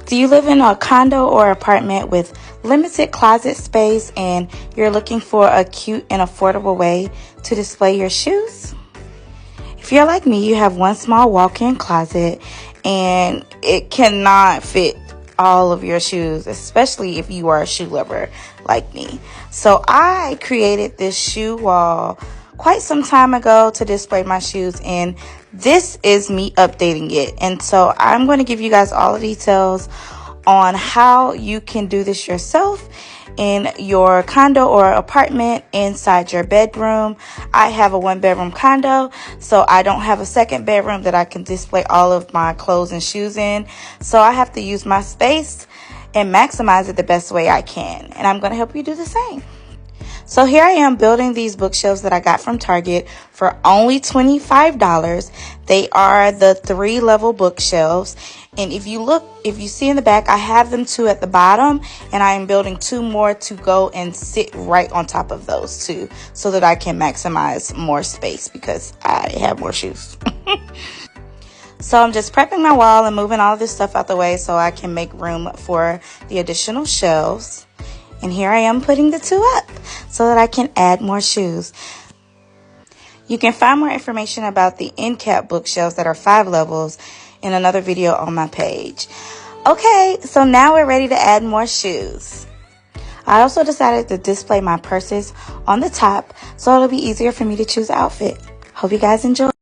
Do you live in a condo or apartment with limited closet space and you're looking for a cute and affordable way to display your shoes? If you're like me, you have one small walk-in closet and it cannot fit all of your shoes, especially if you are a shoe lover like me. So I created this shoe wall quite some time ago to display my shoes, and this is me updating it. And so I'm going to give you guys all the details on how you can do this yourself in your condo or apartment inside your bedroom. I have a 1-bedroom condo, so I don't have a second bedroom that I can display all of my clothes and shoes in. So I have to use my space and maximize it the best way I can. And I'm going to help you do the same. So here I am building these bookshelves that I got from Target for only $25. They are the 3-level bookshelves. And if you see in the back, I have them 2 at the bottom, and I am building 2 more to go and sit right on top of those 2 so that I can maximize more space because I have more shoes. So I'm just prepping my wall and moving all of this stuff out the way so I can make room for the additional shelves. And here I am putting the 2 up so that I can add more shoes. You can find more information about the end cap bookshelves that are 5 levels in another video on my page. Okay, so now we're ready to add more shoes. I also decided to display my purses on the top so it'll be easier for me to choose an outfit. Hope you guys enjoy.